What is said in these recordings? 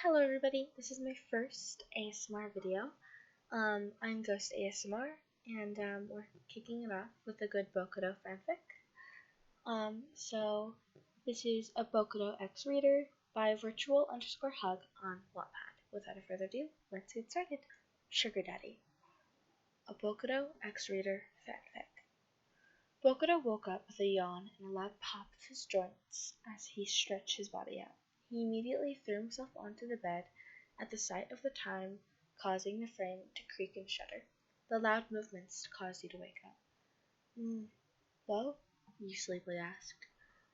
Hello everybody, this is my first ASMR video. I'm Ghost ASMR, and we're kicking it off with a good Bokuto fanfic. So this is a Bokuto X Reader by virtual_hug on Wattpad. Without further ado, let's get started. Sugar Daddy. A Bokuto X Reader fanfic. Bokuto woke up with a yawn and a loud pop of his joints as he stretched his body out. He immediately threw himself onto the bed at the sight of the time, causing the frame to creak and shudder. The loud movements caused you to wake up. Bo? You sleepily asked.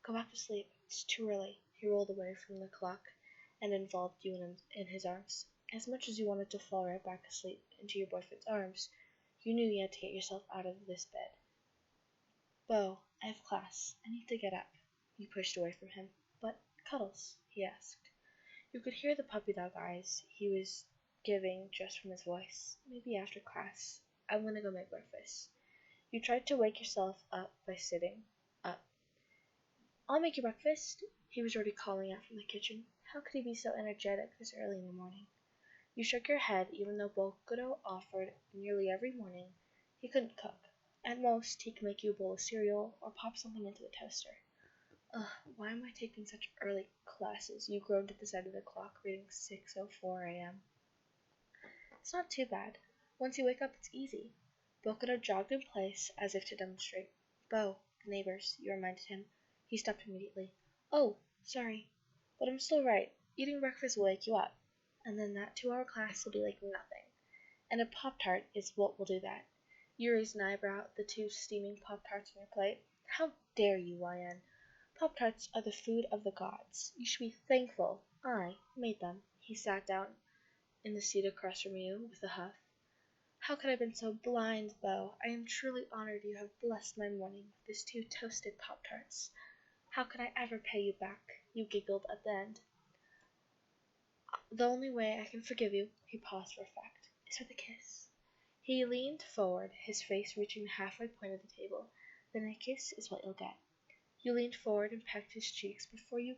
Go back to sleep. It's too early. He rolled away from the clock and involved you in his arms. As much as you wanted to fall right back asleep into your boyfriend's arms, you knew you had to get yourself out of this bed. Bo, I have class. I need to get up. You pushed away from him. But Cuddles? He asked. You could hear the puppy dog eyes he was giving just from his voice. Maybe after class. I'm gonna go make breakfast. You tried to wake yourself up by sitting up. I'll make you breakfast. He was already calling out from the kitchen. How could he be so energetic this early in the morning? You shook your head, even though Bokuto offered nearly every morning. He couldn't cook. At most, he could make you a bowl of cereal or pop something into the toaster. Why am I taking such early classes? You groaned at the side of the clock, reading 6:04 a.m. It's not too bad. Once you wake up, it's easy. Bokuto jogged in place as if to demonstrate. Bo, the neighbors, you reminded him. He stopped immediately. Oh, sorry. But I'm still right. Eating breakfast will wake you up. And then that 2-hour class will be like nothing. And a Pop-Tart is what will do that. You raised an eyebrow at the 2 steaming Pop-Tarts on your plate. How dare you, YN? Pop-Tarts are the food of the gods. You should be thankful I made them. He sat down in the seat across from you with a huff. How could I have been so blind, Bo? I am truly honored you have blessed my morning with these 2 toasted Pop-Tarts. How could I ever pay you back? You giggled at the end. The only way I can forgive you, he paused for effect, is with a kiss. He leaned forward, his face reaching the halfway point of the table. Then a kiss is what you'll get. You leaned forward and pecked his cheeks before you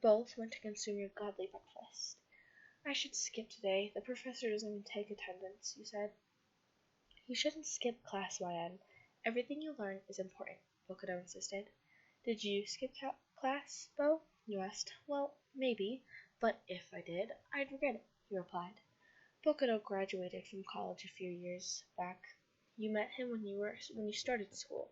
both went to consume your godly breakfast. I should skip today. The professor doesn't even take attendance, you said. You shouldn't skip class, YN. Everything you learn is important, Bokuto insisted. Did you skip class, Bo? You asked. Well, maybe, but if I did, I'd regret it, he replied. Bokuto graduated from college a few years back. You met him when you started school,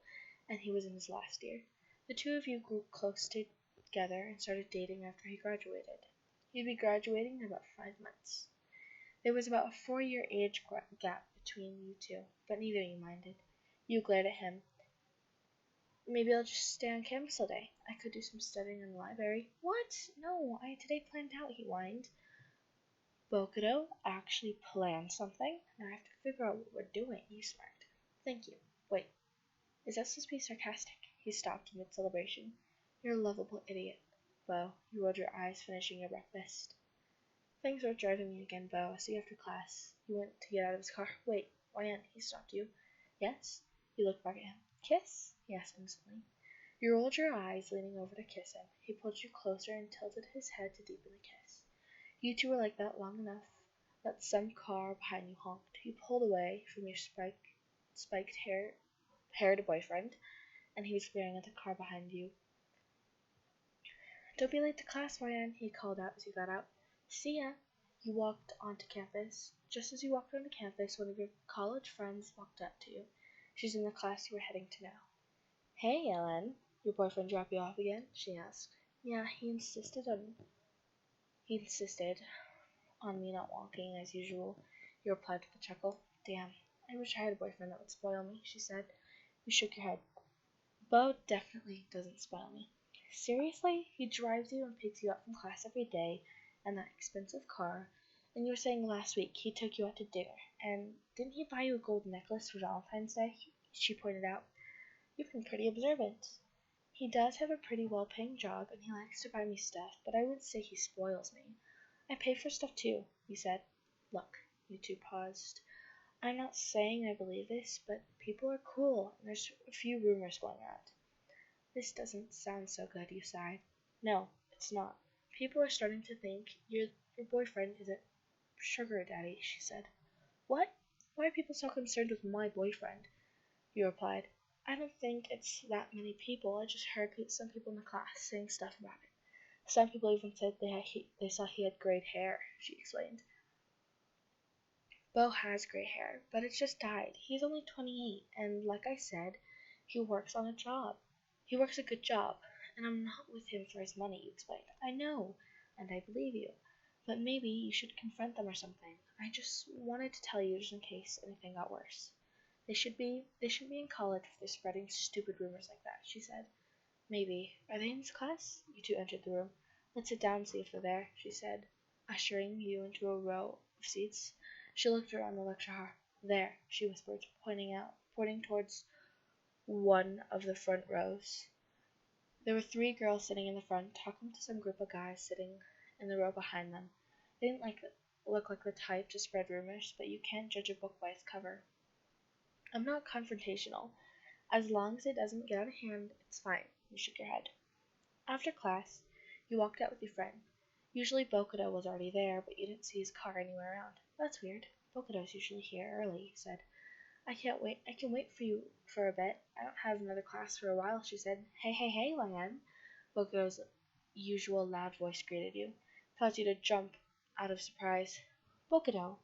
and he was in his last year. The 2 of you grew close together and started dating after he graduated. He'd be graduating in about 5 months. There was about a 4-year age gap between you 2, but neither of you minded. You glared at him. Maybe I'll just stay on campus all day. I could do some studying in the library. What? No, I had today planned out, he whined. Bokuto actually planned something? Now I have to figure out what we're doing, he smirked. Thank you. Wait, is that supposed to be sarcastic? He stopped mid-celebration. You're a lovable idiot, Bo. You rolled your eyes, finishing your breakfast. Thanks for driving me again, Bo. I'll see you after class. He went to get out of his car. Wait, YN, he stopped you. Yes? You looked back at him. Kiss? He asked instantly. You rolled your eyes, leaning over to kiss him. He pulled you closer and tilted his head to deepen the kiss. You 2 were like that long enough that some car behind you honked. You pulled away from your spiked haired boyfriend, and he was staring at the car behind you. Don't be late to class, YN, he called out as you got out. See ya. You walked onto campus. Just as you walked onto campus, one of your college friends walked up to you. She's in the class you were heading to now. Hey, Ellen. Your boyfriend drop you off again? She asked. Yeah, he insisted on me not walking as usual, you replied with a chuckle. Damn, I wish I had a boyfriend that would spoil me, she said. You shook your head. Bo definitely doesn't spoil me. Seriously? He drives you and picks you up from class every day in that expensive car, and you were saying last week he took you out to dinner, and didn't he buy you a gold necklace for Valentine's Day? She pointed out. You've been pretty observant. He does have a pretty well-paying job, and he likes to buy me stuff, but I wouldn't say he spoils me. I pay for stuff too, he said. Look, you 2 paused. I'm not saying I believe this, but people are cool, and there's a few rumors going around. This doesn't sound so good, you sighed. No, it's not. People are starting to think your boyfriend is a sugar daddy, she said. What? Why are people so concerned with my boyfriend? You replied. I don't think it's that many people. I just heard some people in the class saying stuff about it. Some people even said they saw he had great hair, she explained. Bo has gray hair, but it's just dyed. He's only 28, and like I said, he works on a job. He works a good job, and I'm not with him for his money, you explained. I know, and I believe you, but maybe you should confront them or something. I just wanted to tell you just in case anything got worse. They shouldn't be in college if they're spreading stupid rumors like that, she said. Maybe. Are they in this class? You two entered the room. Let's sit down and see if they're there, she said, ushering you into a row of seats. She looked around the lecture hall. There, she whispered, pointing towards one of the front rows. There were 3 girls sitting in the front, talking to some group of guys sitting in the row behind them. They didn't look like the type to spread rumors, but you can't judge a book by its cover. I'm not confrontational. As long as it doesn't get out of hand, it's fine. You shook your head. After class, you walked out with your friend. Usually Bokuto was already there, but you didn't see his car anywhere around. That's weird. Bokuto's usually here early, he said. I can wait for you for a bit. I don't have another class for a while, she said. Hey, YN. Bokuto's usual loud voice greeted you, caused you to jump out of surprise. Bokuto,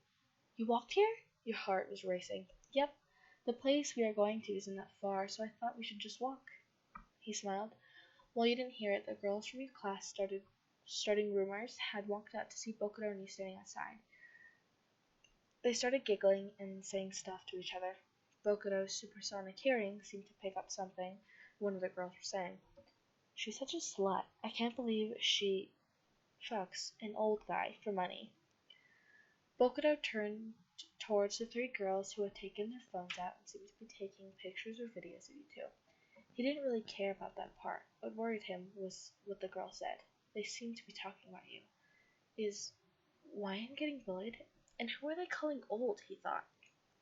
you walked here? Your heart was racing. Yep. The place we are going to isn't that far, so I thought we should just walk. He smiled. Well, you didn't hear it. The girls from your class starting rumors had walked out to see Bokuto and you standing outside. They started giggling and saying stuff to each other. Bokuto's supersonic hearing seemed to pick up something one of the girls were saying. She's such a slut. I can't believe she fucks an old guy for money. Bokuto turned towards the 3 girls who had taken their phones out and seemed to be taking pictures or videos of you two. He didn't really care about that part. What worried him was what the girl said. They seemed to be talking about you. Is YN getting bullied? And who are they calling old, he thought.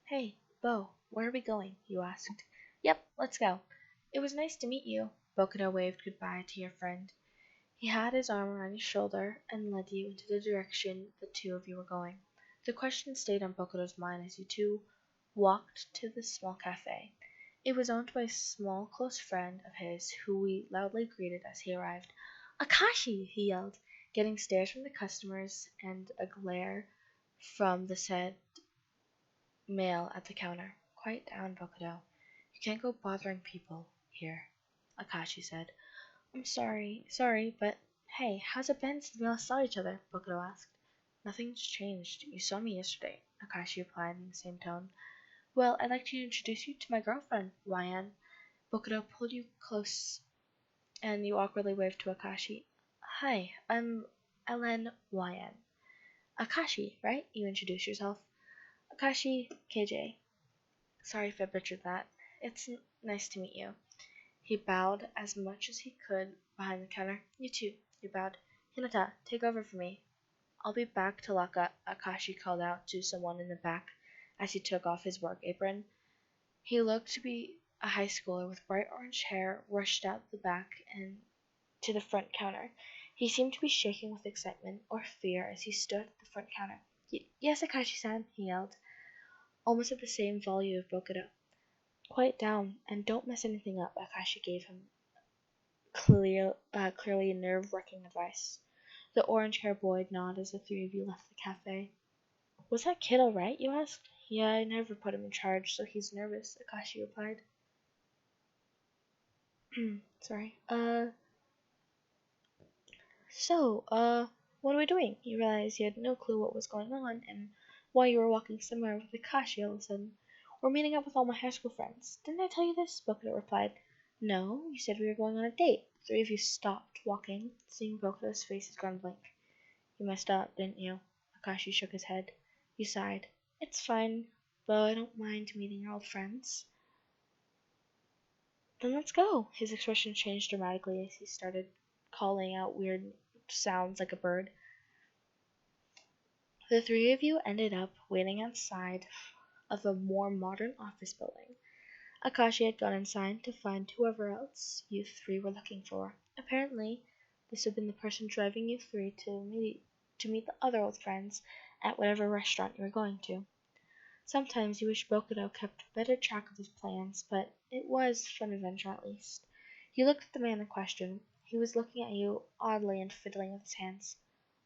Hey, Bo, where are we going? You asked. Yep, let's go. It was nice to meet you. Bokuto waved goodbye to your friend. He had his arm around your shoulder and led you into the direction the 2 of you were going. The question stayed on Bokuto's mind as you two walked to the small cafe. It was owned by a small, close friend of his who we loudly greeted as he arrived. Akashi! He yelled, getting stares from the customers and a glare from the said male at the counter. Quiet down, Bokuto. You can't go bothering people here, Akashi said. I'm sorry, but hey, how's it been since we last saw each other? Bokuto asked. Nothing's changed. You saw me yesterday, Akashi replied in the same tone. Well, I'd like to introduce you to my girlfriend, YN. Bokuto pulled you close and you awkwardly waved to Akashi. Hi, I'm Ellen YN. Akashi, right? You introduced yourself. Akashi KJ. Sorry if I butchered that. It's nice to meet you. He bowed as much as he could behind the counter. You too. You bowed. Hinata, take over for me. I'll be back to lock up, Akashi called out to someone in the back as he took off his work apron. He looked to be a high schooler with bright orange hair rushed out the back and to the front counter. He seemed to be shaking with excitement or fear as he stood at the front counter. Yes, Akashi-san, he yelled, almost at the same volume of Bokuto. Quiet down and don't mess anything up, Akashi gave him clearly nerve-wracking advice. The orange-haired boy nodded as the 3 of you left the cafe. Was that kid alright, you asked? Yeah, I never put him in charge, so he's nervous, Akashi replied. Sorry. What are we doing? You realized you had no clue what was going on and why you were walking somewhere with Akashi all of a sudden. We're meeting up with all my high school friends. Didn't I tell you this? Bokuto replied. No, you said we were going on a date. The 3 of you stopped walking, seeing Bokuto's face had gone blank. You messed up, didn't you? Akashi shook his head. You sighed. It's fine, but I don't mind meeting your old friends. Then let's go. His expression changed dramatically as he started calling out weird sounds like a bird. The 3 of you ended up waiting outside of a more modern office building. Akashi had gone inside to find whoever else you 3 were looking for. Apparently, This would have been the person driving you through to meet the other old friends at whatever restaurant you were going to. Sometimes you wish Bokuto kept better track of his plans, but it was fun adventure at least. You looked at the man in question. He was looking at you oddly and fiddling with his hands.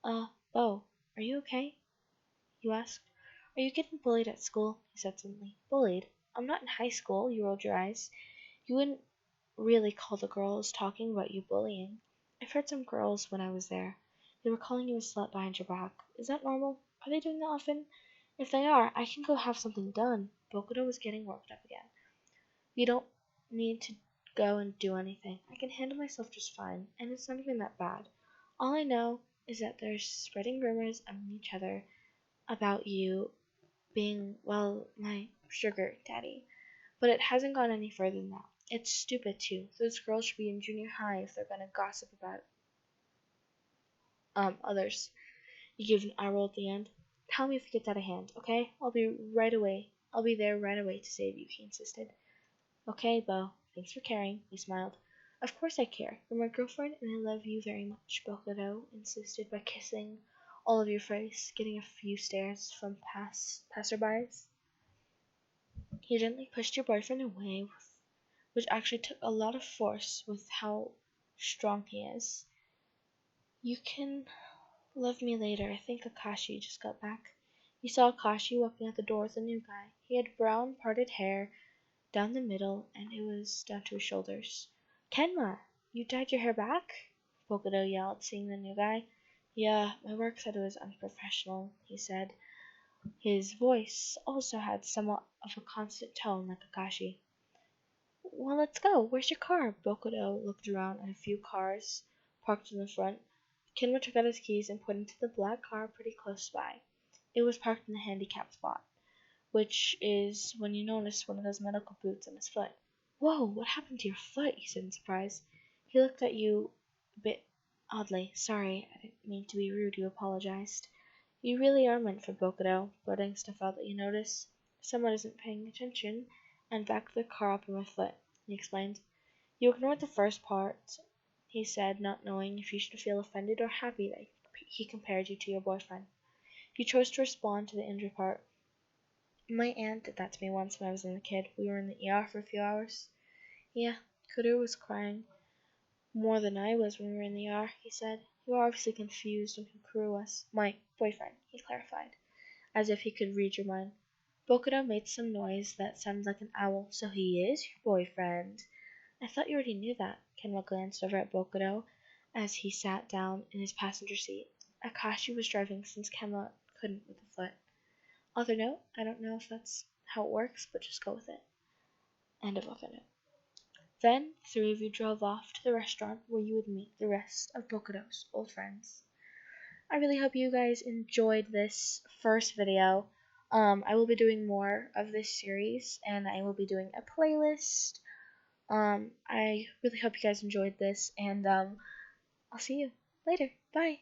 Bo, are you okay? You asked. Are you getting bullied at school? He said suddenly. Bullied? I'm not in high school, you rolled your eyes. You wouldn't really call the girls talking about you bullying. I've heard some girls when I was there. They were calling you a slut behind your back. Is that normal? Are they doing that often? If they are, I can go have something done. Bokuto was getting worked up again. You don't need to go and do anything. I can handle myself just fine, and it's not even that bad. All I know is that they're spreading rumors among each other about you being, well, my sugar daddy. But it hasn't gone any further than that. It's stupid, too. Those girls should be in junior high if they're gonna gossip about others. You give an eye roll at the end. Tell me if it gets out of hand, okay? I'll be there right away to save you, he insisted. Okay, Bo. Thanks for caring, he smiled. Of course I care. You're my girlfriend and I love you very much, Bokuto insisted by kissing all of your face, getting a few stares from passerbys. He gently pushed your boyfriend away, which actually took a lot of force with how strong he is. You can love me later. I think Akashi just got back. You saw Akashi walking out the door with a new guy. He had brown parted hair down the middle, and it was down to his shoulders. Kenma, you dyed your hair back? Bokuto yelled, seeing the new guy. Yeah, my work said it was unprofessional, he said. His voice also had somewhat of a constant tone like Akashi. Well, let's go. Where's your car? Bokuto looked around at a few cars parked in the front. Kenma took out his keys and pointed to the black car pretty close by. It was parked in the handicapped spot, which is when you notice one of those medical boots on his foot. Whoa, what happened to your foot? He said in surprise. He looked at you a bit oddly. Sorry, I didn't mean to be rude, you apologized. You really are meant for Bokuto, blurting stuff out that you notice. Someone isn't paying attention, and backed the car up on my foot, he explained. You ignored the first part, he said, not knowing if you should feel offended or happy that he compared you to your boyfriend. You chose to respond to the injured part. My aunt did that to me once when I was a kid. We were in the ER for a few hours. Yeah, Kuru was crying more than I was when we were in the ER, he said. You were obviously confused on who Kuru was. My boyfriend, he clarified, as if he could read your mind. Bokuto made some noise that sounded like an owl. So he is your boyfriend. I thought you already knew that. Kenma glanced over at Bokuto as he sat down in his passenger seat. Akashi was driving since Kenma couldn't with the foot. Other note, I don't know if that's how it works, but just go with it. End of other note. Then, the three of you drove off to the restaurant where you would meet the rest of Bokuto's old friends. I really hope you guys enjoyed this first video. I will be doing more of this series, and I will be doing a playlist. I really hope you guys enjoyed this, and I'll see you later. Bye!